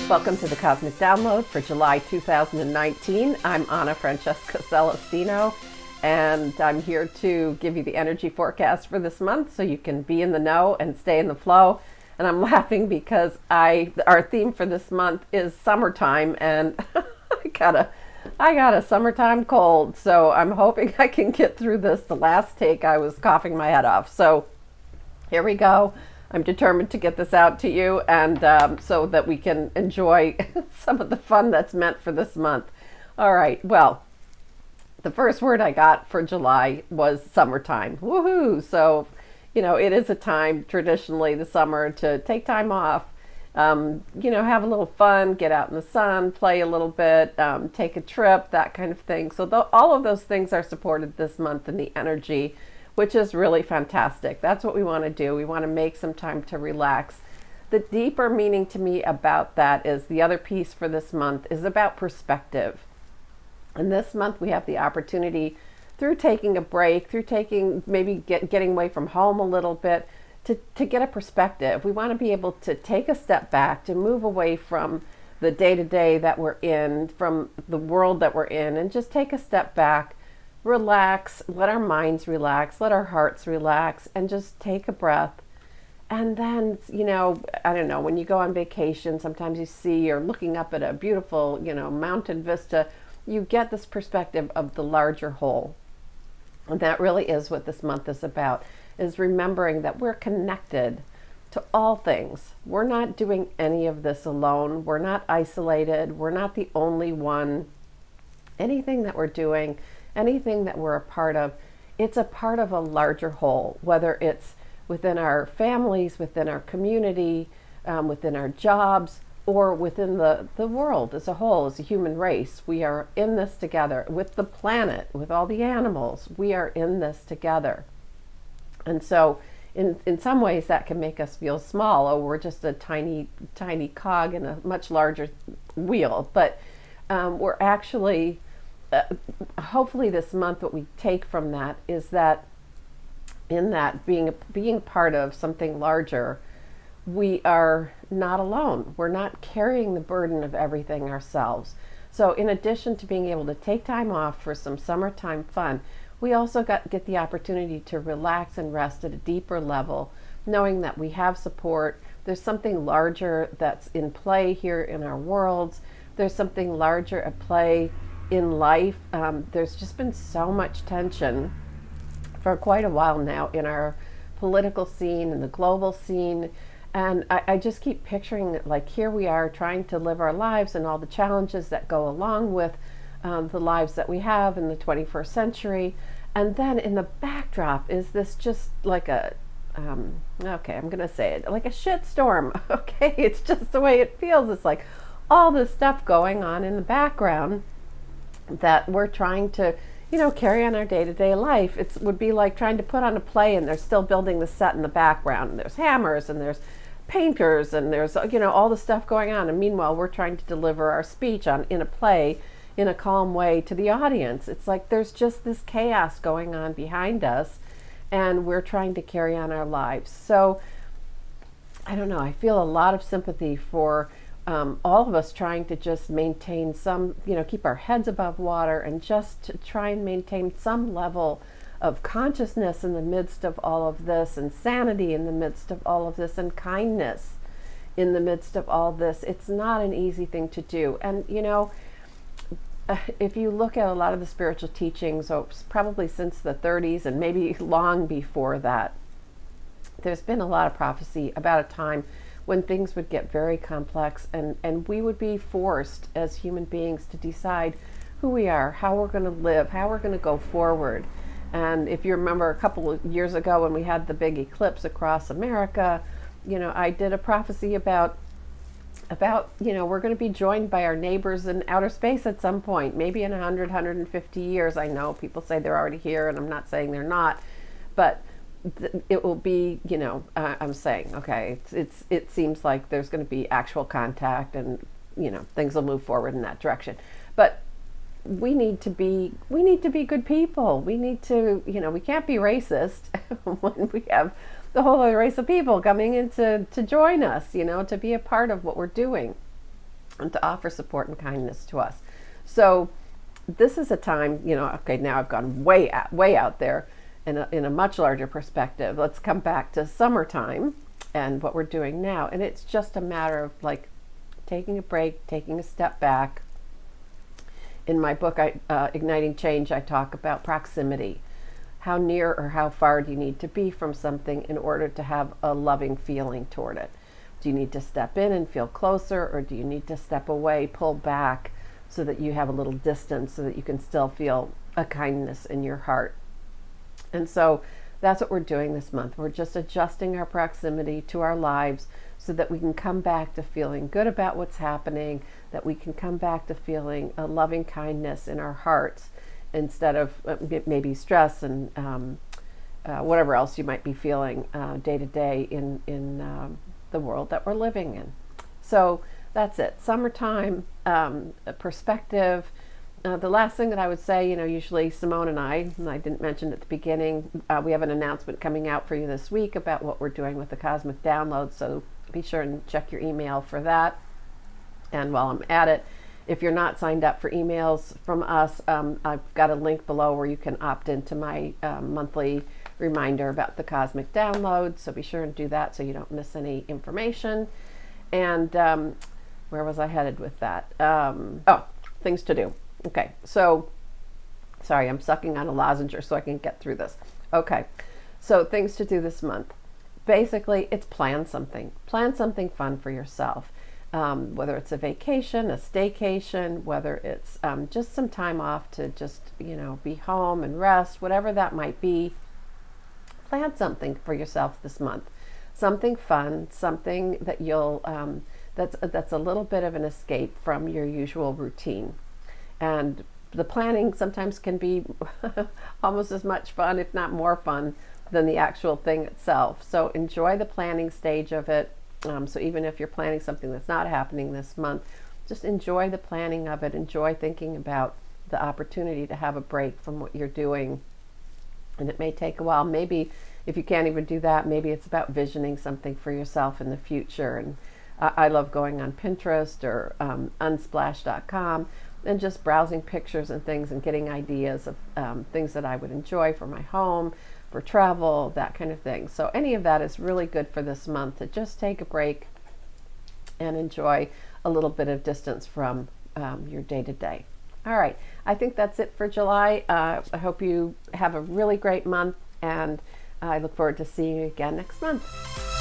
Welcome to the Cosmic Download for July 2019. I'm Anna Francesca Celestino, and I'm here to give you the energy forecast for this month so you can be in the know and stay in the flow. And I'm laughing because our theme for this month is summertime, and I got a summertime cold, so I'm hoping I can get through this. The last take I was coughing my head off, so here we go. I'm determined to get this out to you, and so that we can enjoy some of the fun that's meant for this month. All right, well, the first word I got for July was summertime. Woohoo! So, it is a time, traditionally, the summer, to take time off, have a little fun, get out in the sun, play a little bit, take a trip, that kind of thing. So all of those things are supported this month in the energy, which is really fantastic. That's what we want to do. We want to make some time to relax. The deeper meaning to me about that is the other piece for this month is about perspective. And this month we have the opportunity, through taking a break, through getting away from home a little bit, to get a perspective. We want to be able to take a step back, to move away from the day-to-day that we're in, from the world that we're in, and just take a step back, relax, let our minds relax, let our hearts relax, and just take a breath. And then, I don't know, when you go on vacation, sometimes you see, you're looking up at a beautiful, mountain vista, you get this perspective of the larger whole. And that really is what this month is about, is remembering that we're connected to all things. We're not doing any of this alone. We're not isolated. We're not the only one. Anything that we're doing, anything that we're a part of, it's a part of a larger whole, whether it's within our families, within our community, within our jobs, or within the world as a whole, as a human race. We are in this together with the planet, with all the animals. We are in this together. And so in some ways that can make us feel small. Oh, we're just a tiny, tiny cog in a much larger wheel. But we're actually, hopefully this month, what we take from that is that in that being part of something larger, we are not alone. We're not carrying the burden of everything ourselves. So in addition to being able to take time off for some summertime fun, we also get the opportunity to relax and rest at a deeper level, knowing that we have support. There's something larger that's in play here in our worlds. There's something larger at play in life. There's just been so much tension for quite a while now in our political scene and the global scene. And I just keep picturing, like, here we are trying to live our lives and all the challenges that go along with the lives that we have in the 21st century. And then in the backdrop is this just like a, I'm going to say it, like a shitstorm. Okay, it's just the way it feels. It's like all this stuff going on in the background that we're trying to, carry on our day-to-day life. It would be like trying to put on a play and they're still building the set in the background. And there's hammers and there's painters and there's, all the stuff going on. And meanwhile, we're trying to deliver our speech in a play in a calm way to the audience. It's like there's just this chaos going on behind us, and we're trying to carry on our lives. So I don't know, I feel a lot of sympathy for all of us trying to just maintain some, keep our heads above water and just to try and maintain some level of consciousness in the midst of all of this, and sanity in the midst of all of this, and kindness in the midst of all this. It's not an easy thing to do. And if you look at a lot of the spiritual teachings, probably since the 30s and maybe long before that, there's been a lot of prophecy about a time when things would get very complex, and we would be forced as human beings to decide who we are, how we're going to live, how we're going to go forward. And if you remember a couple of years ago when we had the big eclipse across America, I did a prophecy about we're going to be joined by our neighbors in outer space at some point, maybe in 150 years. I know people say they're already here, and I'm not saying they're not, but it will be, I'm saying, okay, it seems like there's going to be actual contact, and things will move forward in that direction. But we need to be good people. We need to, we can't be racist when we have the whole other race of people coming in to join us, to be a part of what we're doing. and to offer support and kindness to us. So this is a time, okay, now I've gone way out there in a much larger perspective. Let's come back to summertime and what we're doing now. And it's just a matter of like taking a break, taking a step back. In my book, Igniting Change, I talk about proximity. How near or how far do you need to be from something in order to have a loving feeling toward it? Do you need to step in and feel closer, or do you need to step away, pull back, so that you have a little distance so that you can still feel a kindness in your heart? And so that's what we're doing this month. We're just adjusting our proximity to our lives so that we can come back to feeling good about what's happening, that we can come back to feeling a loving kindness in our hearts instead of maybe stress and whatever else you might be feeling day to day in the world that we're living in. So that's it. Summertime perspective. The last thing that I would say, usually Simone and I didn't mention at the beginning, we have an announcement coming out for you this week about what we're doing with the Cosmic Download. So be sure and check your email for that. And while I'm at it, if you're not signed up for emails from us, I've got a link below where you can opt into my monthly reminder about the Cosmic Download. So be sure and do that so you don't miss any information. And where was I headed with that? Things to do. Okay, so sorry, I'm sucking on a lozenge so I can get through this. Okay, so things to do this month. Basically, it's plan something. Plan something fun for yourself. Whether it's a vacation, a staycation, whether it's just some time off to just, be home and rest, whatever that might be. Plan something for yourself this month. Something fun, something that you'll that's a little bit of an escape from your usual routine. And the planning sometimes can be almost as much fun, if not more fun, than the actual thing itself. So enjoy the planning stage of it. So even if you're planning something that's not happening this month, just enjoy the planning of it. Enjoy thinking about the opportunity to have a break from what you're doing. And it may take a while. Maybe if you can't even do that, maybe it's about visioning something for yourself in the future. And I love going on Pinterest or unsplash.com and just browsing pictures and things and getting ideas of things that I would enjoy for my home, for travel, that kind of thing. So any of that is really good for this month, to just take a break and enjoy a little bit of distance from your day-to-day. All right, I think that's it for July. I hope you have a really great month, and I look forward to seeing you again next month.